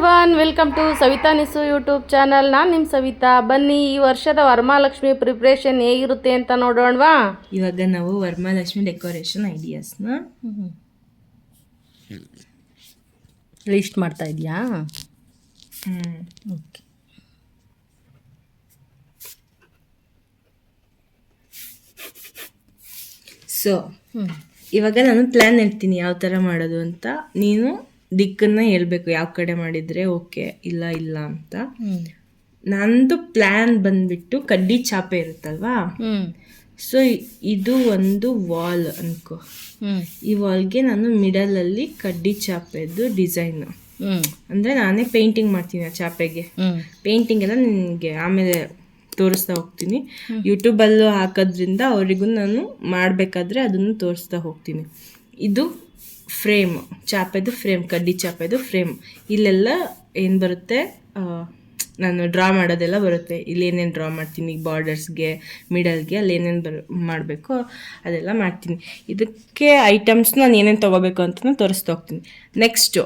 Everyone, welcome to Savita Nisu YouTube channel. ನಾನು ನಿಮ್ಮ ಸವಿತಾ. ಬನ್ನಿ, ಈ ವರ್ಷದ ವರಮಹಾಲಕ್ಷ್ಮಿ ಪ್ರಿಪ್ರೇಷನ್ ಹೇಗಿರುತ್ತೆ ಅಂತ ನೋಡೋಣವಾ. ಇವಾಗ ನಾವು ವರಮಹಾಲಕ್ಷ್ಮಿ ಡೆಕೋರೇಷನ್ ಐಡಿಯಾಸ್ನ ಲಿಸ್ಟ್ ಮಾಡ್ತಾ ಇದೆಯಾ? ಓಕೆ. ಸೊ ಇವಾಗ ನಾನು ಪ್ಲ್ಯಾನ್ ಹೇಳ್ತೀನಿ ಯಾವ ಥರ ಮಾಡೋದು ಅಂತ. ನೀನು ದಿಕ್ಕನ್ನು ಹೇಳ್ಬೇಕು, ಯಾವ ಕಡೆ ಮಾಡಿದರೆ ಓಕೆ, ಇಲ್ಲ ಇಲ್ಲ ಅಂತ. ನಂದು ಪ್ಲ್ಯಾನ್ ಬಂದ್ಬಿಟ್ಟು ಕಡ್ಡಿ ಚಾಪೆ ಇರುತ್ತಲ್ವಾ, ಸೊ ಇದು ಒಂದು ವಾಲ್ ಅನ್ಕೋ. ಈ ವಾಲ್ಗೆ ನಾನು ಮಿಡಲಲ್ಲಿ ಕಡ್ಡಿ ಚಾಪೆದು ಡಿಸೈನು, ಅಂದರೆ ನಾನೇ ಪೇಂಟಿಂಗ್ ಮಾಡ್ತೀನಿ ಆ ಚಾಪೆಗೆ. ಪೇಂಟಿಂಗ್ ಎಲ್ಲ ನಿನಗೆ ಆಮೇಲೆ ತೋರಿಸ್ತಾ ಹೋಗ್ತೀನಿ. ಯೂಟ್ಯೂಬಲ್ಲೂ ಹಾಕೋದ್ರಿಂದ ಅವರಿಗೂ ನಾನು ಮಾಡಬೇಕಾದ್ರೆ ಅದನ್ನು ತೋರಿಸ್ತಾ ಹೋಗ್ತೀನಿ. ಇದು ಫ್ರೇಮ್, ಚಾಪೆದು ಫ್ರೇಮ್, ಕಡ್ಡಿ ಚಾಪೆದು ಫ್ರೇಮ್. ಇಲ್ಲೆಲ್ಲ ಏನು ಬರುತ್ತೆ, ನಾನು ಡ್ರಾ ಮಾಡೋದೆಲ್ಲ ಬರುತ್ತೆ. ಇಲ್ಲಿ ಏನೇನು ಡ್ರಾ ಮಾಡ್ತೀನಿ, ಬಾರ್ಡರ್ಸ್ಗೆ, ಮಿಡಲ್ಗೆ, ಅಲ್ಲಿ ಏನೇನು ಮಾಡಬೇಕು ಅದೆಲ್ಲ ಮಾಡ್ತೀನಿ. ಇದಕ್ಕೆ ಐಟಮ್ಸ್ ನಾನು ಏನೇನು ತೊಗೋಬೇಕು ಅಂತ ತೋರಿಸ್ತಾ ಹೋಗ್ತೀನಿ. ನೆಕ್ಸ್ಟು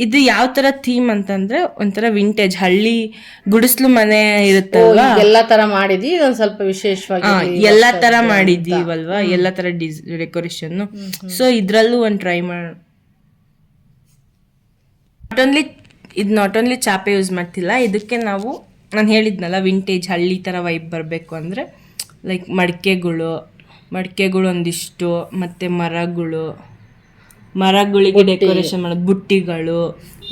ಇದು ಯಾವ ತರ ಥೀಮ್ ಅಂತಂದ್ರೆ ಒಂಥರ ವಿಂಟೇಜ್ ಹಳ್ಳಿ ಗುಡಿಸ್ಲು ಮನೆ ಇರುತ್ತಲ್ವಾ, ಎಲ್ಲಾ ತರ ಮಾಡಿದ್ವಿ. ಇದೊಂದು ಸ್ವಲ್ಪ ವಿಶೇಷವಾಗಿ ಎಲ್ಲಾ ತರ ಮಾಡಿದೀವಲ್ವಾ, ಎಲ್ಲಾ ತರ ಡೆಕೋರೇಷನ್. ಸೊ ಇದ್ರಲ್ಲೂ ಒಂದು ಟ್ರೈ ನಾಟ್ ಓನ್ಲಿ ಚಾಪೆ ಯೂಸ್ ಮಾಡ್ತಿಲ್ಲ. ಇದಕ್ಕೆ ನಾವು ನಾನು ಹೇಳಿದ್ನಲ್ಲ ವಿಂಟೇಜ್ ಹಳ್ಳಿ ತರ ವೈಬ್ ಬರಬೇಕು ಅಂದ್ರೆ ಲೈಕ್ ಮಡಿಕೆಗಳು ಒಂದಿಷ್ಟು, ಮತ್ತೆ ಮರಗಳಿಗೆ ಡೆಕೋರೇಷನ್ ಮಾಡೋದು, ಬುಟ್ಟಿಗಳು,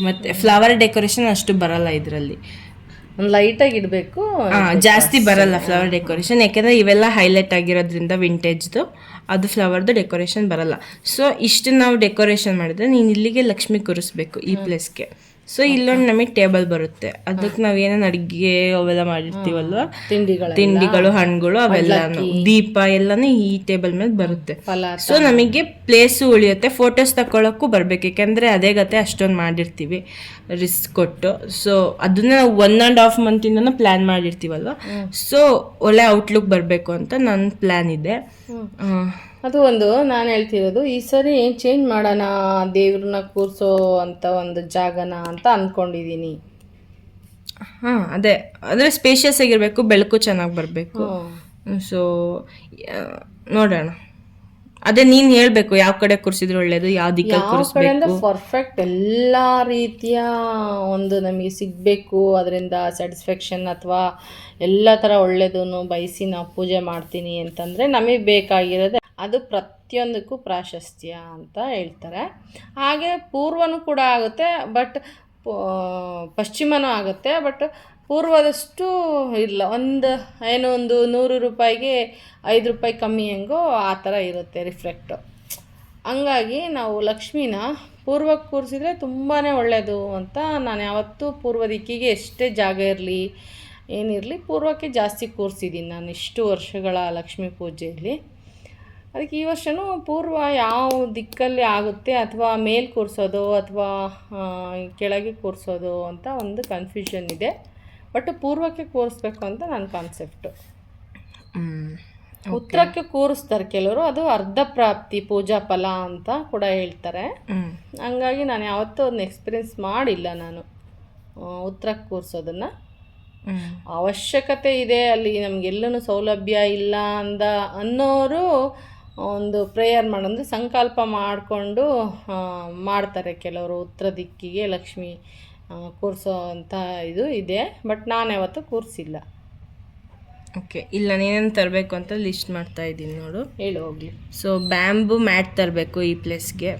ಮತ್ತೆ ಫ್ಲವರ್ ಡೆಕೋರೇಷನ್ ಅಷ್ಟು ಬರಲ್ಲ ಇದರಲ್ಲಿ. ಲೈಟಾಗಿ ಇಡಬೇಕು, ಜಾಸ್ತಿ ಬರಲ್ಲ ಫ್ಲವರ್ ಡೆಕೋರೇಷನ್, ಯಾಕೆಂದರೆ ಇವೆಲ್ಲ ಹೈಲೈಟ್ ಆಗಿರೋದ್ರಿಂದ ವಿಂಟೇಜ್ದು. ಅದು ಫ್ಲವರ್ದು ಡೆಕೋರೇಷನ್ ಬರಲ್ಲ. ಸೊ ಇಷ್ಟು ನಾವು ಡೆಕೋರೇಷನ್ ಮಾಡಿದ್ರೆ ನೀನು ಇಲ್ಲಿಗೆ ಲಕ್ಷ್ಮಿ ಕೂರಿಸ್ಬೇಕು ಈ ಪ್ಲೇಸ್ಗೆ. ಸೊ ಇಲ್ಲೊಂದು ನಮಗೆ ಟೇಬಲ್ ಬರುತ್ತೆ, ಅದಕ್ಕೆ ನಾವು ಏನೇನು ಅಡುಗೆ ಅವೆಲ್ಲ ಮಾಡಿರ್ತೀವಲ್ವ, ತಿಂಡಿಗಳು, ಹಣ್ಣುಗಳು, ಅವೆಲ್ಲ, ದೀಪ ಎಲ್ಲಾನು ಈ ಟೇಬಲ್ ಮೇಲೆ ಬರುತ್ತೆ. ಸೊ ನಮಗೆ ಪ್ಲೇಸು ಉಳಿಯುತ್ತೆ, ಫೋಟೋಸ್ ತಗೊಳಕ್ಕೂ ಬರ್ಬೇಕು, ಯಾಕೆಂದರೆ ಅದೇ ಗತೆ ಅಷ್ಟೊಂದು ಮಾಡಿರ್ತೀವಿ ರಿಸ್ಕ್ ಕೊಟ್ಟು. ಸೊ ಅದನ್ನ ನಾವು 1.5 ಮಂತಿಂದನೂ ಪ್ಲ್ಯಾನ್ ಮಾಡಿರ್ತೀವಲ್ವ. ಸೊ ಒಳ್ಳೆ ಔಟ್ಲುಕ್ ಬರಬೇಕು ಅಂತ ನನ್ನ ಪ್ಲ್ಯಾನ್ ಇದೆ. ಅದು ಒಂದು ನಾನು ಹೇಳ್ತಿರೋದು, ಈ ಸರಿ ಚೇಂಜ್ ಮಾಡೋಣ, ದೇವ್ರನ್ನ ಕೂರಿಸೋ ಅಂತ ಒಂದು ಜಾಗನ ಅಂತ ಅಂದ್ಕೊಂಡಿದ್ದೀನಿ. ಅದೇ ಅಂದರೆ ಸ್ಪೇಷಿಯಸ್ ಆಗಿರಬೇಕು, ಬೆಳಕು ಚೆನ್ನಾಗಿ ಬರಬೇಕು. ಸೊ ನೋಡೋಣ, ಅದೇ ನೀನು ಹೇಳಬೇಕು ಯಾವ ಕಡೆ ಕೂರಿಸಿದ್ರೆ ಒಳ್ಳೇದು, ಯಾವ ದಿಕ್ಕಲ್ಲಿ ಕೂರಿಸಬೇಕು. ಪರ್ಫೆಕ್ಟ್ ಎಲ್ಲ ರೀತಿಯ ಒಂದು ನಮಗೆ ಸಿಗಬೇಕು, ಅದರಿಂದ ಸ್ಯಾಟಿಸ್ಫ್ಯಾಕ್ಷನ್ ಅಥವಾ ಎಲ್ಲ ಥರ ಒಳ್ಳೆಯದನ್ನು ಬಯಸಿ ನಾವು ಪೂಜೆ ಮಾಡ್ತೀನಿ ಅಂತಂದರೆ ನಮಗೆ ಬೇಕಾಗಿರೋದು ಅದು ಪ್ರತಿಯೊಂದಕ್ಕೂ ಪ್ರಾಶಸ್ತ್ಯ ಅಂತ ಹೇಳ್ತಾರೆ. ಹಾಗೆ ಪೂರ್ವನೂ ಕೂಡ ಆಗುತ್ತೆ, ಬಟ್ ಪಶ್ಚಿಮನೂ ಆಗುತ್ತೆ, ಬಟ್ ಪೂರ್ವದಷ್ಟು ಇಲ್ಲ. ಒಂದು 100 ರೂಪಾಯಿಗೆ 5 ರೂಪಾಯಿ ಕಮ್ಮಿ ಹೆಂಗೋ ಆ ಥರ ಇರುತ್ತೆ ರಿಫ್ಲೆಕ್ಟು. ಹಂಗಾಗಿ ನಾವು ಲಕ್ಷ್ಮಿನ ಪೂರ್ವಕ್ಕೆ ಕೂರಿಸಿದ್ರೆ ತುಂಬಾ ಒಳ್ಳೆಯದು ಅಂತ ನಾನು ಯಾವತ್ತೂ ಪೂರ್ವ ದಿಕ್ಕಿಗೆ ಎಷ್ಟೇ ಜಾಗ ಇರಲಿ ಏನಿರಲಿ ಪೂರ್ವಕ್ಕೆ ಜಾಸ್ತಿ ಕೂರಿಸಿದ್ದೀನಿ ನಾನು ಇಷ್ಟು ವರ್ಷಗಳ ಲಕ್ಷ್ಮೀ ಪೂಜೆಯಲ್ಲಿ. ಅದಕ್ಕೆ ಈ ವರ್ಷವೂ ಪೂರ್ವ ಯಾವ ದಿಕ್ಕಲ್ಲಿ ಆಗುತ್ತೆ, ಅಥವಾ ಮೇಲೆ ಕೂರಿಸೋದು ಅಥವಾ ಕೆಳಗೆ ಕೂರಿಸೋದು ಅಂತ ಒಂದು ಕನ್ಫ್ಯೂಷನ್ ಇದೆ. ಬಟ್ ಪೂರ್ವಕ್ಕೆ ಕೂರಿಸ್ಬೇಕು ಅಂತ ನನ್ನ ಕಾನ್ಸೆಪ್ಟು. ಉತ್ತರಕ್ಕೆ ಕೂರಿಸ್ತಾರೆ ಕೆಲವರು, ಅದು ಅರ್ಧ ಪ್ರಾಪ್ತಿ ಪೂಜಾ ಫಲ ಅಂತ ಕೂಡ ಹೇಳ್ತಾರೆ. ಹಂಗಾಗಿ ನಾನು ಯಾವತ್ತೂ ಅದನ್ನ ಎಕ್ಸ್ಪೀರಿಯೆನ್ಸ್ ಮಾಡಿಲ್ಲ. ನಾನು ಉತ್ತರಕ್ಕೆ ಕೂರಿಸೋದನ್ನು ಅವಶ್ಯಕತೆ ಇದೆ, ಅಲ್ಲಿ ನಮಗೆಲ್ಲೂ ಸೌಲಭ್ಯ ಇಲ್ಲ ಅನ್ನೋರು ಒಂದು ಪ್ರೇಯರ್ ಮಾಡೋದು ಸಂಕಲ್ಪ ಮಾಡಿಕೊಂಡು ಮಾಡ್ತಾರೆ ಕೆಲವರು. ಉತ್ತರ ದಿಕ್ಕಿಗೆ ಲಕ್ಷ್ಮಿ ಕೂರಿಸೋ ಅಂತ ಇದು ಇದೆ, ಬಟ್ ನಾನು ಯಾವತ್ತೂ ಕೂರಿಸಿಲ್ಲ. ಓಕೆ, ಇಲ್ಲ ನೀನೇನು ತರಬೇಕು ಅಂತ ಲಿಸ್ಟ್ ಮಾಡ್ತಾ ಇದ್ದೀನಿ ನೋಡು, ಹೇಳಿ ಹೋಗಲಿ. ಸೊ ಬ್ಯಾಂಬೂ ಮ್ಯಾಟ್ ತರಬೇಕು ಈ ಪ್ಲೇಸ್ಗೆ.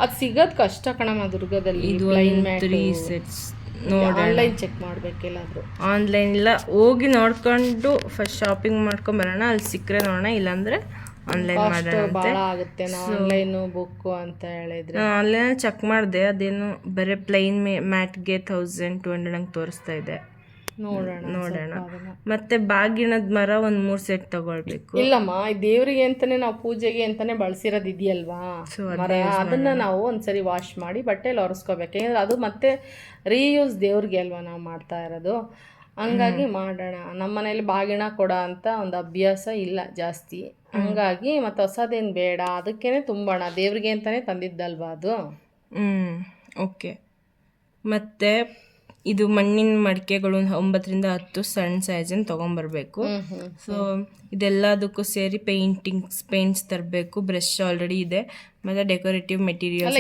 ಅದು ಸಿಗೋದು ಕಷ್ಟ ಕಣಮ್ಮ ದುರ್ಗದಲ್ಲಿ. ಇದು 3 ಸೆಟ್ಸ್ ನೋಡಿ, ಆನ್ಲೈನ್ ಚೆಕ್ ಮಾಡಬೇಕೆಲ್ಲಾದರೂ. ಆನ್ಲೈನ್ ಇಲ್ಲ, ಹೋಗಿ ನೋಡ್ಕೊಂಡು ಫಸ್ಟ್ ಶಾಪಿಂಗ್ ಮಾಡ್ಕೊಂಬರೋಣ, ಅಲ್ಲಿ ಸಿಕ್ಕರೆ ನೋಡೋಣ, ಇಲ್ಲಾಂದರೆ ಆನ್ಲೈನ್ ಮಾಡೋಣ. ಭಾಳ ಆಗುತ್ತೆ ಆನ್ಲೈನು ಬುಕ್ಕು ಅಂತ ಹೇಳಿದ್ರೆ. ಆನ್ಲೈನ್ ಚೆಕ್ ಮಾಡಿದೆ, ಅದೇನು ಬರೀ ಪ್ಲೈನ್ ಮ್ಯಾಟ್ಗೆ 1200 ಹಂಗೆ ತೋರಿಸ್ತಾ ಇದೆ. ನೋಡೋಣ. ಮತ್ತೆ ಬಾಗಿಣದ ಮರ ಒಂದು 3 ಸೆಟ್ ತಗೊಳ್ಬೇಕು. ಇಲ್ಲಮ್ಮ, ದೇವರಿಗೆ ಅಂತಾನೆ ನಾವು ಪೂಜೆಗೆ ಅಂತಾನೆ ಬಳಸಿರೋದು ಇದೆಯಲ್ವಾ ಮರ, ಅದನ್ನ ನಾವು ಒಂದ್ಸರಿ ವಾಶ್ ಮಾಡಿ ಬಟ್ಟೆಲಿ ಒರೆಸ್ಕೋಬೇಕು. ಯಾಕಂದ್ರೆ ಅದು ಮತ್ತೆ ರೀಯೂಸ್ ದೇವ್ರಿಗೆ ಅಲ್ವಾ ನಾವು ಮಾಡ್ತಾ ಇರೋದು. ಹಂಗಾಗಿ ಮಾಡೋಣ. ನಮ್ಮ ಮನೇಲಿ ಬಾಗಿಣ ಕೊಡ ಅಂತ ಒಂದು ಅಭ್ಯಾಸ ಇಲ್ಲ ಜಾಸ್ತಿ, ಹಂಗಾಗಿ ಮತ್ತು ಹೊಸದೇನು ಬೇಡ, ಅದಕ್ಕೇನೆ ತುಂಬೋಣ, ದೇವ್ರಿಗೆ ಅಂತಾನೆ ತಂದಿದ್ದಲ್ವಾ ಅದು. ಓಕೆ, ಮತ್ತು ಇದು ಮಣ್ಣಿನ ಮಡಿಕೆಗಳು 9ರಿಂದ 10 ಸಣ್ಣ ಸೈಜನ್ನು ತೊಗೊಂಬರ್ಬೇಕು. ಸೊ ಇದೆಲ್ಲದಕ್ಕೂ ಸೇರಿ ಪೇಂಟ್ಸ್ ತರಬೇಕು. ಬ್ರಷ್ ಆಲ್ರೆಡಿ ಇದೆ, ಮತ್ತು ಡೆಕೋರೇಟಿವ್ ಮೆಟೀರಿಯಲ್ಸ್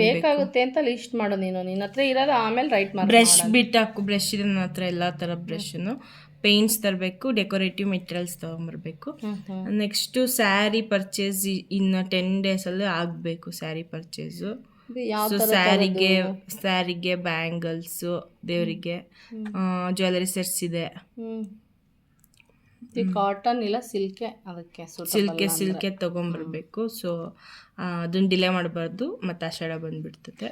ಬೇಕಾಗುತ್ತೆ ಅಂತ ಲಿಸ್ಟ್ ಮಾಡು ನೀನು, ನಿನ್ನ ಹತ್ರ ಇರೋದು ಆಮೇಲೆ ರೈಟ್ ಮಾಡಿ. ಬ್ರಷ್ ಬಿಟ್ಟು ಹಾಕು, ಬ್ರಷ್ ಇದೆ ನನ್ನ ಹತ್ರ, ಎಲ್ಲ ಥರ ಬ್ರಷನ್ನು. ಪೇಂಟ್ಸ್ ತರಬೇಕು, ಡೆಕೋರೇಟಿವ್ ಮೆಟೀರಿಯಲ್ಸ್ ತೊಗೊಂಬರ್ಬೇಕು. ನೆಕ್ಸ್ಟು ಸ್ಯಾರಿ ಪರ್ಚೇಸ್ ಇನ್ನು 10 ಡೇಸಲ್ಲಿ ಆಗಬೇಕು. ಸ್ಯಾರಿ ಪರ್ಚೇಸು, ಸೊ ಸ್ಯಾರಿಗೆ ಬ್ಯಾಂಗಲ್ಸು, ದೇವರಿಗೆ ಜ್ಯುವೆಲರಿ ಸೆಟ್ಸ್ ಇದೆ. ಕಾಟನ್ ಇಲ್ಲ ಸಿಲ್ಕೆ, ಅದಕ್ಕೆ ಸಿಲ್ಕೆ ತೊಗೊಂಬರ್ಬೇಕು. ಸೊ ಅದನ್ನ ಡಿಲೇ ಮಾಡಬಾರ್ದು, ಮತ್ತು ಆಷಾಢ ಬಂದುಬಿಡ್ತದೆ.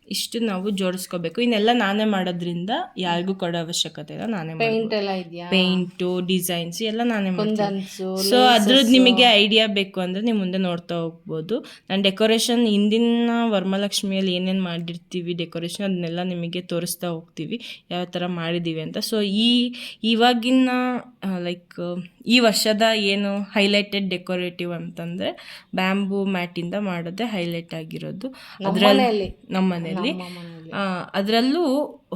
ಇಷ್ಟು ನಾವು ಜೋಡಿಸ್ಕೋಬೇಕು. ಇನ್ನೆಲ್ಲ ನಾನೇ ಮಾಡೋದ್ರಿಂದ ಯಾರಿಗೂ ಕೊಡೋ ಅವಶ್ಯಕತೆ ಇಲ್ಲ, ನಾನೇ ಪೇಂಟು, ಡಿಸೈನ್ಸ್ ಎಲ್ಲ ನಾನೇ ಮಾಡ್ತೀನಿ. ಸೊ ಅದ್ರದ್ದು ನಿಮಗೆ ಐಡಿಯಾ ಬೇಕು ಅಂದರೆ ನೀವು ಮುಂದೆ ನೋಡ್ತಾ ಹೋಗ್ಬೋದು. ನಾನು ಡೆಕೋರೇಷನ್ ಹಿಂದಿನ ವರಮಹಾಲಕ್ಷ್ಮಿಯಲ್ಲಿ ಏನೇನು ಮಾಡಿರ್ತೀವಿ ಡೆಕೋರೇಷನ್, ಅದನ್ನೆಲ್ಲ ನಿಮಗೆ ತೋರಿಸ್ತಾ ಹೋಗ್ತೀವಿ ಯಾವ ಥರ ಮಾಡಿದ್ದೀವಿ ಅಂತ. ಸೊ ಇವಾಗಿನ ಲೈಕ್ ಈ ವರ್ಷದ ಏನು ಹೈಲೈಟೆಡ್ ಡೆಕೋರೇಟಿವ್ ಅಂತಂದರೆ ಬ್ಯಾಂಬೂ ಮ್ಯಾಟಿಂದ ಮಾಡೋದೇ ಹೈಲೈಟ್ ಆಗಿರೋದು ಅದರಲ್ಲಿ ನಮ್ಮ ಮನೆಯಲ್ಲಿ. ಅದರಲ್ಲೂ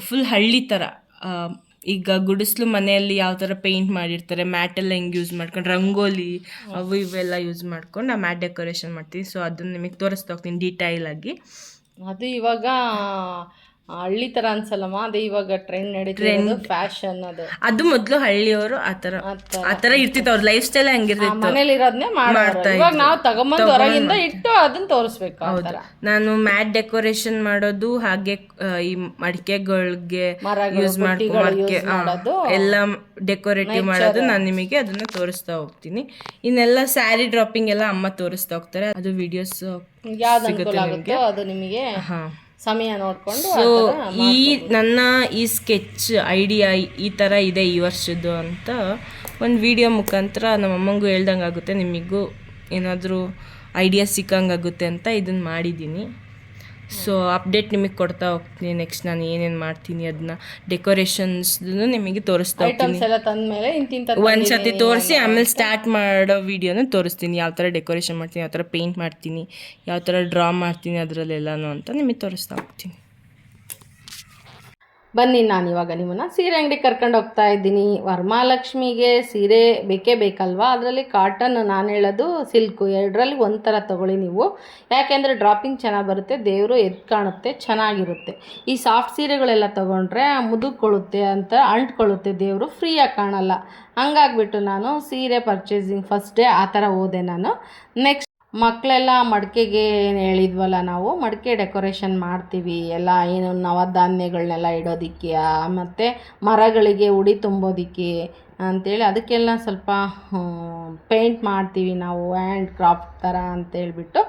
ಫುಲ್ ಹಳ್ಳಿ ಥರ. ಈಗ ಗುಡಿಸ್ಲು ಮನೆಯಲ್ಲಿ ಯಾವ ಥರ ಪೇಂಟ್ ಮಾಡಿರ್ತಾರೆ, ಮ್ಯಾಟೆಲ್ಲ ಹೆಂಗೆ ಯೂಸ್ ಮಾಡ್ಕೊಂಡು, ರಂಗೋಲಿ ಅವು ಇವೆಲ್ಲ ಯೂಸ್ ಮಾಡ್ಕೊಂಡು ಆ ಮ್ಯಾಟ್ ಡೆಕೋರೇಷನ್ ಮಾಡ್ತೀವಿ. ಸೊ ಅದನ್ನು ನಿಮಗೆ ತೋರಿಸ್ತಾ ಹೋಗ್ತೀನಿ ಡೀಟೈಲ್ ಆಗಿ. ಅದು ಇವಾಗ ಹಳ್ಳಿ ತರ ಅನ್ಸಲ್ಲಮ್ಮ, ಅದೇ ಇವಾಗ ಟ್ರೆಂಡ್ ನಡೀತಿರೋದು, ಫ್ಯಾಷನ್. ಅದು ಮೊದಲು ಹಳ್ಳಿಯವರು ಆ ಥರ ಇರ್ತಿತ್ತು, ಅವ್ರ ಲೈಫ್ ಸ್ಟೈಲ್ ಹಂಗಿರ್ತಿತ್ತು, ಮನೇಲಿ ಇರೋದನ್ನೇ ಮಾಡ್ತಾ. ಇವಾಗ ನಾವು ತಗೊಂಬಂದು ಹೊರಗಿಂದ ಇಟ್ಟು ಅದನ್ನ ತೋರಿಸ್ಬೇಕು. ನಾನು ಮ್ಯಾಟ್ ಡೆಕೋರೇಷನ್ ಮಾಡೋದು, ಹಾಗೆ ಈ ಮಡಿಕೆಗಳಿಗೆ ಯೂಸ್ ಮಾಡ್ಕೊಂಡು ಎಲ್ಲ ಡೆಕೋರೇಟಿವ್ ಮಾಡೋದು ನಾನು ನಿಮಗೆ ಅದನ್ನ ತೋರಿಸ್ತಾ ಹೋಗ್ತೀನಿ. ಇನ್ನೆಲ್ಲ ಸ್ಯಾರಿ ಡ್ರಾಪಿಂಗ್ ಎಲ್ಲ ಅಮ್ಮ ತೋರಿಸ್ತಾ ಹೋಗ್ತಾರೆ. ಅದು ವಿಡಿಯೋಸ್ ಯಾವ್ದು ಅನುಕೂಲ ಆಗುತ್ತೋ ಅದು ನಿಮಗೆ ಸಮಯ ನೋಡ್ಕೊಂಡು. ನನ್ನ ಈ ಸ್ಕೆಚ್ ಐಡಿಯಾ ಈ ಥರ ಇದೆ ಈ ವರ್ಷದ್ದು ಅಂತ ಒಂದು ವಿಡಿಯೋ ಮುಖಾಂತರ ನಮ್ಮಮ್ಮಂಗೂ ಹೇಳ್ದಂಗೆ ಆಗುತ್ತೆ, ನಿಮಗೂ ಏನಾದರೂ ಐಡಿಯಾ ಸಿಕ್ಕಂಗಾಗುತ್ತೆ ಅಂತ ಇದನ್ನು ಮಾಡಿದ್ದೀನಿ. ಸೊ ಅಪ್ಡೇಟ್ ನಿಮಗೆ ಕೊಡ್ತಾ ಹೋಗ್ತೀನಿ. ನೆಕ್ಸ್ಟ್ ನಾನು ಏನೇನು ಮಾಡ್ತೀನಿ ಅದನ್ನ ಡೆಕೋರೇಷನ್ಸ್ ನಿಮಗೆ ತೋರಿಸ್ತಾ ಹೋಗ್ತೀನಿ. ಒಂದ್ಸತಿ ತೋರಿಸಿ ಆಮೇಲೆ ಸ್ಟಾರ್ಟ್ ಮಾಡೋ ವಿಡಿಯೋನ ತೋರಿಸ್ತೀನಿ, ಯಾವ ಥರ ಡೆಕೋರೇಷನ್ ಮಾಡ್ತೀನಿ, ಯಾವ ಥರ ಪೇಂಟ್ ಮಾಡ್ತೀನಿ, ಯಾವ ಥರ ಡ್ರಾ ಮಾಡ್ತೀನಿ ಅದರಲ್ಲೆಲ್ಲನೂ ಅಂತ ನಿಮಗೆ ತೋರಿಸ್ತಾ ಹೋಗ್ತೀನಿ. ಬನ್ನಿ, ನಾನು ಇವಾಗ ನಿಮ್ಮನ್ನು ಸೀರೆ ಅಂಗಡಿ ಕರ್ಕೊಂಡು ಹೋಗ್ತಾ ಇದ್ದೀನಿ. ವರಮಹಾಲಕ್ಷ್ಮಿಗೆ ಸೀರೆ ಬೇಕೇ ಬೇಕಲ್ವಾ, ಅದರಲ್ಲಿ ಕಾಟನ್, ನಾನು ಹೇಳೋದು ಸಿಲ್ಕು, ಎರಡರಲ್ಲಿ ಒಂಥರ ತೊಗೊಳ್ಳಿ ನೀವು. ಯಾಕೆಂದರೆ ಡ್ರಾಪಿಂಗ್ ಚೆನ್ನಾಗಿ ಬರುತ್ತೆ, ದೇವರು ಎದ್ದು ಕಾಣುತ್ತೆ, ಚೆನ್ನಾಗಿರುತ್ತೆ. ಈ ಸಾಫ್ಟ್ ಸೀರೆಗಳೆಲ್ಲ ತೊಗೊಂಡ್ರೆ ಮುದುಕೊಳ್ಳುತ್ತೆ ಅಂತ ಅಂಟ್ಕೊಳ್ಳುತ್ತೆ, ದೇವರು ಫ್ರೀಯಾಗಿ ಕಾಣಲ್ಲ. ಹಂಗಾಗ್ಬಿಟ್ಟು ನಾನು ಸೀರೆ ಪರ್ಚೇಸಿಂಗ್ ಫಸ್ಟ್ ಡೇ ಆ ಥರ ಹೋದೆ ನಾನು. ನೆಕ್ಸ್ಟ್ ಮಕ್ಕಳೆಲ್ಲ ಮಡಿಕೆಗೆ ಏನು ಹೇಳಿದ್ವಲ್ಲ, ನಾವು ಮಡಿಕೆ ಡೆಕೋರೇಷನ್ ಮಾಡ್ತೀವಿ ಎಲ್ಲ, ಏನು ನವಧಾನ್ಯಗಳನ್ನೆಲ್ಲ ಇಡೋದಕ್ಕೆ, ಮತ್ತು ಮರಗಳಿಗೆ ಉಡಿ ತುಂಬೋದಕ್ಕೆ ಅಂಥೇಳಿ ಅದಕ್ಕೆಲ್ಲ ಸ್ವಲ್ಪ ಪೇಂಟ್ ಮಾಡ್ತೀವಿ ನಾವು, ಹ್ಯಾಂಡ್ ಕ್ರಾಫ್ಟ್ ಥರ ಅಂತೇಳ್ಬಿಟ್ಟು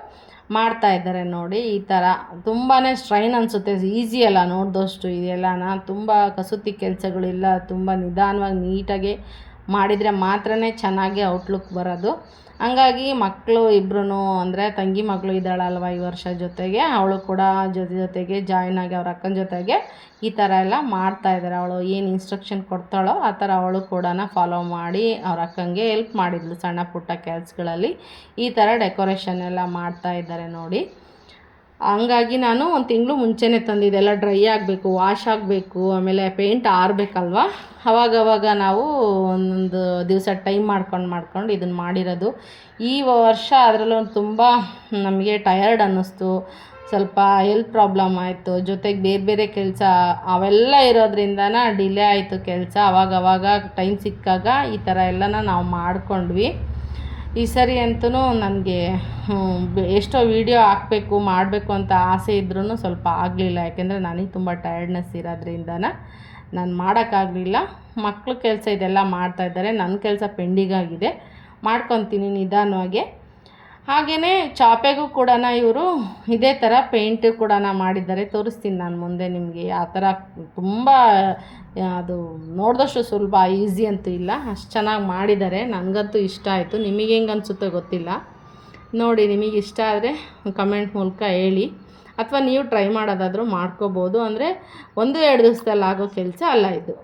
ಮಾಡ್ತಾಯಿದ್ದಾರೆ ನೋಡಿ. ಈ ಥರ ತುಂಬಾ ಸ್ಟ್ರೈನ್ ಅನಿಸುತ್ತೆ, ಈಸಿ ಅಲ್ಲ ನೋಡಿದಷ್ಟು. ಇದೆಲ್ಲ ತುಂಬ ಕಸೂತಿ ಕೆಲಸಗಳಿಲ್ಲ, ತುಂಬ ನಿಧಾನವಾಗಿ ನೀಟಾಗಿ ಮಾಡಿದರೆ ಮಾತ್ರನೇ ಚೆನ್ನಾಗಿ ಔಟ್ಲುಕ್ ಬರೋದು. ಹಂಗಾಗಿ ಮಕ್ಕಳು ಇಬ್ಬರೂ, ಅಂದರೆ ತಂಗಿ ಮಗಳು ಇದ್ದಾಳಲ್ವ ಈ ವರ್ಷ ಜೊತೆಗೆ, ಅವಳು ಕೂಡ ಜೊತೆಗೆ ಜಾಯ್ನ್ ಆಗಿ ಅವ್ರ ಅಕ್ಕನ ಜೊತೆಗೆ ಈ ಥರ ಎಲ್ಲ ಮಾಡ್ತಾಯಿದ್ದಾರೆ. ಅವಳು ಏನು ಇನ್ಸ್ಟ್ರಕ್ಷನ್ ಕೊಡ್ತಾಳೋ ಆ ಥರ ಅವಳು ಕೂಡ ಫಾಲೋ ಮಾಡಿ ಅವ್ರ ಅಕ್ಕಂಗೆ ಹೆಲ್ಪ್ ಮಾಡಿದ್ಲು ಸಣ್ಣ ಪುಟ್ಟ ಕೆಲಸಗಳಲ್ಲಿ. ಈ ಥರ ಡೆಕೋರೇಷನ್ ಎಲ್ಲ ಮಾಡ್ತಾಯಿದ್ದಾರೆ ನೋಡಿ. ಹಂಗಾಗಿ ನಾನು ಒಂದು ತಿಂಗಳು ಮುಂಚೆನೇ ತಂದಿದ್ದೆ, ಎಲ್ಲ ಡ್ರೈ ಆಗಬೇಕು, ವಾಶ್ ಆಗಬೇಕು, ಆಮೇಲೆ ಪೇಂಟ್ ಆರಬೇಕಲ್ವ, ಅವಾಗವಾಗ ನಾವು ಒಂದೊಂದು ದಿವಸ ಟೈಮ್ ಮಾಡ್ಕೊಂಡು ಇದನ್ನು ಮಾಡಿರೋದು. ಈ ವರ್ಷ ಅದರಲ್ಲೂ ತುಂಬ ನಮಗೆ ಟಯರ್ಡ್ ಅನ್ನಿಸ್ತು, ಸ್ವಲ್ಪ ಹೆಲ್ತ್ ಪ್ರಾಬ್ಲಮ್ ಆಯಿತು, ಜೊತೆಗೆ ಬೇರೆ ಬೇರೆ ಕೆಲಸ ಅವೆಲ್ಲ ಇರೋದ್ರಿಂದನ ಡಿಲೇ ಆಯಿತು ಕೆಲಸ. ಅವಾಗವಾಗ ಟೈಮ್ ಸಿಕ್ಕಾಗ ಈ ಥರ ಎಲ್ಲನ ನಾವು ಮಾಡಿಕೊಂಡ್ವಿ. ಈ ಸರಿ ಅಂತೂ ನನಗೆ ಎಷ್ಟೋ ವೀಡಿಯೋ ಹಾಕಬೇಕು ಮಾಡಬೇಕು ಅಂತ ಆಸೆ ಇದ್ರೂ ಸ್ವಲ್ಪ ಆಗಲಿಲ್ಲ, ಯಾಕೆಂದರೆ ನನಗೆ ತುಂಬ ಟಯರ್ಡ್ನೆಸ್ ಇರೋದ್ರಿಂದನ ನಾನು ಮಾಡೋಕ್ಕಾಗಲಿಲ್ಲ. ಮಕ್ಕಳು ಕೆಲಸ ಇದೆಲ್ಲ ಮಾಡ್ತಾಯಿದ್ದಾರೆ, ನನ್ನ ಕೆಲಸ ಪೆಂಡಿಂಗಾಗಿದೆ, ಮಾಡ್ಕೊತೀನಿ ನಿಧಾನವಾಗಿ. ಹಾಗೆಯೇ ಚಾಪೆಗೂ ಕೂಡ ಇವರು ಇದೇ ಥರ ಪೇಂಟ್ ಕೂಡ ಮಾಡಿದ್ದಾರೆ, ತೋರಿಸ್ತೀನಿ ನಾನು ಮುಂದೆ ನಿಮಗೆ. ಆ ಥರ ತುಂಬ ಅದು ನೋಡಿದಷ್ಟು ಸುಲಭ, ಈಸಿ ಅಂತೂ ಇಲ್ಲ, ಅಷ್ಟು ಚೆನ್ನಾಗಿ ಮಾಡಿದ್ದಾರೆ. ನನಗಂತೂ ಇಷ್ಟ ಆಯಿತು, ನಿಮಗೆ ಹೆಂಗೆ ಅನಿಸುತ್ತೋ ಗೊತ್ತಿಲ್ಲ. ನೋಡಿ, ನಿಮಗೆ ಇಷ್ಟ ಆದರೆ ಕಮೆಂಟ್ ಮೂಲಕ ಹೇಳಿ, ಅಥವಾ ನೀವು ಟ್ರೈ ಮಾಡೋದಾದರೂ ಮಾಡ್ಕೋಬೋದು. ಅಂದರೆ 1-2 ದಿವಸದಲ್ಲಿ ಆಗೋ ಕೆಲಸ ಅಲ್ಲ ಇದು.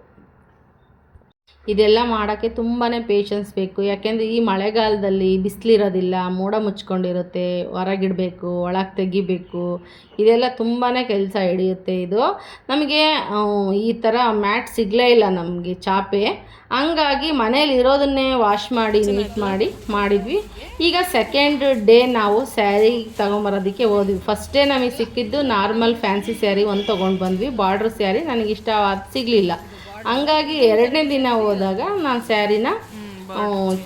ಇದೆಲ್ಲ ಮಾಡೋಕ್ಕೆ ತುಂಬಾ ಪೇಷನ್ಸ್ ಬೇಕು. ಯಾಕೆಂದರೆ ಈ ಮಳೆಗಾಲದಲ್ಲಿ ಬಿಸಿಲಿರೋದಿಲ್ಲ, ಮೋಡ ಮುಚ್ಕೊಂಡಿರುತ್ತೆ, ಹೊರಗಿಡಬೇಕು, ಒಳಗೆ ತೆಗಿಬೇಕು, ಇದೆಲ್ಲ ತುಂಬಾ ಕೆಲಸ ಹಿಡಿಯುತ್ತೆ. ಇದು ನಮಗೆ ಈ ಥರ ಮ್ಯಾಟ್ ಸಿಗಲೇ ಇಲ್ಲ ನಮಗೆ, ಚಾಪೆ. ಹಂಗಾಗಿ ಮನೇಲಿ ಇರೋದನ್ನೇ ವಾಶ್ ಮಾಡಿ ನೀಟ್ ಮಾಡಿದ್ವಿ. ಈಗ ಸೆಕೆಂಡ್ ಡೇ ನಾವು ಸ್ಯಾರಿ ತೊಗೊಂಬರೋದಕ್ಕೆ ಹೋದ್ವಿ. ಫಸ್ಟ್ ಡೇ ನಮಗೆ ಸಿಕ್ಕಿದ್ದು ನಾರ್ಮಲ್ ಫ್ಯಾನ್ಸಿ ಸ್ಯಾರಿ ಒಂದು ತೊಗೊಂಡು ಬಂದ್ವಿ. ಬಾರ್ಡ್ರ್ ಸ್ಯಾರಿ ನನಗೆ ಇಷ್ಟವಾದ ಸಿಗಲಿಲ್ಲ. ಹಂಗಾಗಿ ಎರಡನೇ ದಿನ ಹೋದಾಗ ನಾನು ಸ್ಯಾರಿನ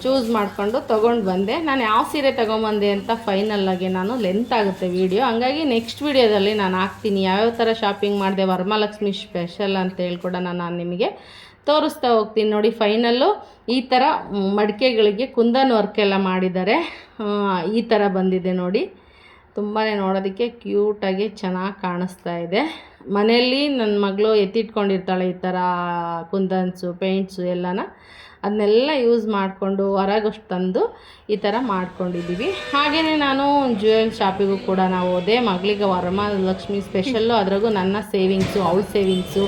ಚೂಸ್ ಮಾಡಿಕೊಂಡು ತೊಗೊಂಡು ಬಂದೆ. ನಾನು ಯಾವ ಸೀರೆ ತೊಗೊಂಬಂದೆ ಅಂತ ಫೈನಲ್ಲಾಗಿ ನಾನು ಲೆಂತ್ ಆಗುತ್ತೆ ವೀಡಿಯೋ, ಹಂಗಾಗಿ ನೆಕ್ಸ್ಟ್ ವೀಡಿಯೋದಲ್ಲಿ ನಾನು ಹಾಕ್ತೀನಿ ಯಾವ್ಯಾವ ಥರ ಶಾಪಿಂಗ್ ಮಾಡಿದೆ, ವರಮಹಾಲಕ್ಷ್ಮಿ ಸ್ಪೆಷಲ್ ಅಂತ ಹೇಳ್ಕೊಡ ನಾನು ನಿಮಗೆ ತೋರಿಸ್ತಾ ಹೋಗ್ತೀನಿ. ನೋಡಿ, ಫೈನಲ್ಲು ಈ ಥರ ಮಡಿಕೆಗಳಿಗೆ ಕುಂದನ್ ವರ್ಕ್ ಎಲ್ಲ ಮಾಡಿದ್ದಾರೆ. ಈ ಥರ ಬಂದಿದೆ ನೋಡಿ, ತುಂಬಾ ನೋಡೋದಕ್ಕೆ ಕ್ಯೂಟಾಗಿ ಚೆನ್ನಾಗಿ ಕಾಣಿಸ್ತಾ ಇದೆ. ಮನೆಯಲ್ಲಿ ನನ್ನ ಮಗಳು ಎತ್ತಿಟ್ಕೊಂಡಿರ್ತಾಳೆ ಈ ಥರ ಕುಂದನ್ಸು, ಪೇಂಟ್ಸು ಎಲ್ಲನ, ಅದನ್ನೆಲ್ಲ ಯೂಸ್ ಮಾಡಿಕೊಂಡು ಹೊರಗಷ್ಟು ತಂದು ಈ ಥರ ಮಾಡ್ಕೊಂಡಿದ್ದೀವಿ. ಹಾಗೆಯೇ ನಾನು ಜ್ಯುವೆಲ್ ಶಾಪಿಗೂ ಕೂಡ ನಾವು ಹೋದೆ. ಮಗಳಿಗೆ ವರಮಹಾಲಕ್ಷ್ಮಿ ಸ್ಪೆಷಲ್ಲು, ಅದ್ರಾಗೂ ನನ್ನ ಸೇವಿಂಗ್ಸು, ಅವಳ ಸೇವಿಂಗ್ಸು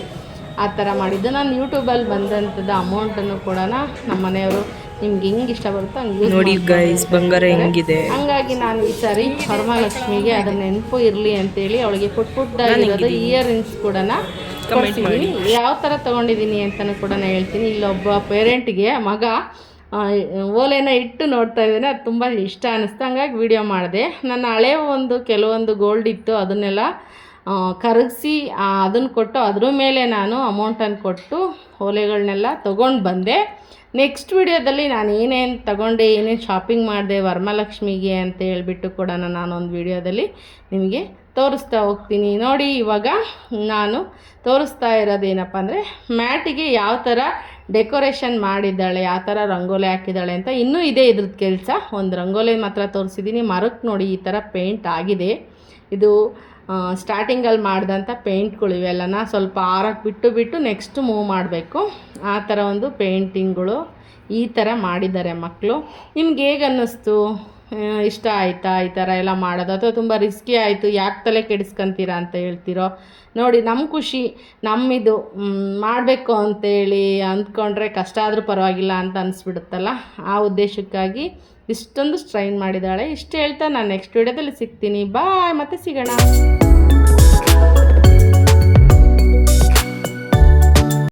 ಆ ಥರ ಮಾಡಿದ್ದು. ನಾನು ಯೂಟ್ಯೂಬಲ್ಲಿ ಬಂದಂಥದ್ದು ಅಮೌಂಟನ್ನು ಕೂಡ ನಮ್ಮ ಮನೆಯವರು ನಿಮ್ಗೆ ಹೆಂಗೆ ಇಷ್ಟ ಬರುತ್ತೋ ಹಂಗೆ ನೋಡಿ ಗೈಸ್, ಬಂಗಾರ ಹೆಂಗಿದೆ. ಹಂಗಾಗಿ ನಾನು ಈ ಸಾರಿ ವರಮಹಾಲಕ್ಷ್ಮಿಗೆ ಅದರ ನೆನಪು ಇರಲಿ ಅಂತೇಳಿ ಅವಳಿಗೆ ಪುಟ್ಟದಾಗಿರೋದು ಇಯರ್ ರಿಂಗ್ಸ್ ಕೂಡ ಕೊಡ್ತೀನಿ. ಯಾವ ಥರ ತೊಗೊಂಡಿದ್ದೀನಿ ಅಂತಲೂ ಕೂಡ ಹೇಳ್ತೀನಿ. ಇಲ್ಲೊಬ್ಬ ಪೇರೆಂಟ್ಗೆ ಮಗ ಓಲೆನ ಇಟ್ಟು ನೋಡ್ತಾ ಇದ್ದಾನೆ, ಅದು ತುಂಬ ಇಷ್ಟ ಅನ್ನಿಸ್ತು, ಹಂಗಾಗಿ ವಿಡಿಯೋ ಮಾಡಿದೆ. ನನ್ನ ಹಳೆ ಕೆಲವೊಂದು ಗೋಲ್ಡ್ ಇತ್ತು, ಅದನ್ನೆಲ್ಲ ಕರಗಿಸಿ ಅದನ್ನು ಕೊಟ್ಟು ಅದ್ರ ಮೇಲೆ ನಾನು ಅಮೌಂಟನ್ನು ಕೊಟ್ಟು ಓಲೆಗಳನ್ನೆಲ್ಲ ತೊಗೊಂಡು ಬಂದೆ. ನೆಕ್ಸ್ಟ್ ವಿಡಿಯೋದಲ್ಲಿ ನಾನು ಏನೇನು ತಗೊಂಡೆ, ಏನೇನು ಶಾಪಿಂಗ್ ಮಾಡಿದೆ ವರಮಹಾಲಕ್ಷ್ಮಿಗೆ ಅಂತ ಹೇಳ್ಬಿಟ್ಟು ಕೂಡ ನಾನೊಂದು ವಿಡಿಯೋದಲ್ಲಿ ನಿಮಗೆ ತೋರಿಸ್ತಾ ಹೋಗ್ತೀನಿ. ನೋಡಿ, ಇವಾಗ ನಾನು ತೋರಿಸ್ತಾ ಇರೋದೇನಪ್ಪ ಅಂದರೆ ಮ್ಯಾಟಿಗೆ ಯಾವ ಥರ ಡೆಕೋರೇಷನ್ ಮಾಡಿದ್ದಾಳೆ, ಯಾವ ಥರ ರಂಗೋಲಿ ಹಾಕಿದ್ದಾಳೆ ಅಂತ. ಇನ್ನೂ ಇದೆ ಇದ್ರದ್ದು ಕೆಲಸ. ಒಂದು ರಂಗೋಲಿ ಮಾತ್ರ ತೋರಿಸಿದ್ದೀನಿ. ಮರಕ್ಕೆ ನೋಡಿ ಈ ಥರ ಪೇಂಟ್ ಆಗಿದೆ. ಇದು ಸ್ಟಾರ್ಟಿಂಗಲ್ಲಿ ಮಾಡಿದಂಥ ಪೇಂಟ್ಗಳು ಇವೆಲ್ಲನ ಸ್ವಲ್ಪ ಆರಕ್ಕೆ ಬಿಟ್ಟು ನೆಕ್ಸ್ಟ್ ಮೂವ್ ಮಾಡಬೇಕು. ಆ ಥರ ಒಂದು ಪೇಂಟಿಂಗ್ಗಳು ಈ ಥರ ಮಾಡಿದ್ದಾರೆ ಮಕ್ಕಳು. ನಿಮ್ಗೆ ಹೇಗೆ ಅನ್ನಿಸ್ತು? ಇಷ್ಟ ಆಯಿತಾ ಈ ಥರ ಎಲ್ಲ ಮಾಡೋದು, ಅಥವಾ ತುಂಬ ರಿಸ್ಕಿ ಆಯಿತು, ಯಾಕೆ ತಲೆ ಕೆಡಿಸ್ಕೊಂತೀರಾ ಅಂತ ಹೇಳ್ತಿರೋ? ನೋಡಿ, ನಮ್ಮ ಖುಷಿ, ನಮ್ಮಿದು ಮಾಡಬೇಕು ಅಂತೇಳಿ ಅಂದ್ಕೊಂಡ್ರೆ ಕಷ್ಟ ಆದರೂ ಪರವಾಗಿಲ್ಲ ಅಂತ ಅನಿಸ್ಬಿಡುತ್ತಲ್ಲ, ಆ ಉದ್ದೇಶಕ್ಕಾಗಿ ಇಷ್ಟೊಂದು ಸ್ಟ್ರೈನ್ ಮಾಡಿದ್ದಾಳೆ. ಇಷ್ಟು ಹೇಳ್ತಾ ನಾನು ನೆಕ್ಸ್ಟ್ ವಿಡಿಯೋದಲ್ಲಿ ಸಿಗ್ತೀನಿ. ಬಾಯ್, ಮತ್ತೆ ಸಿಗೋಣ.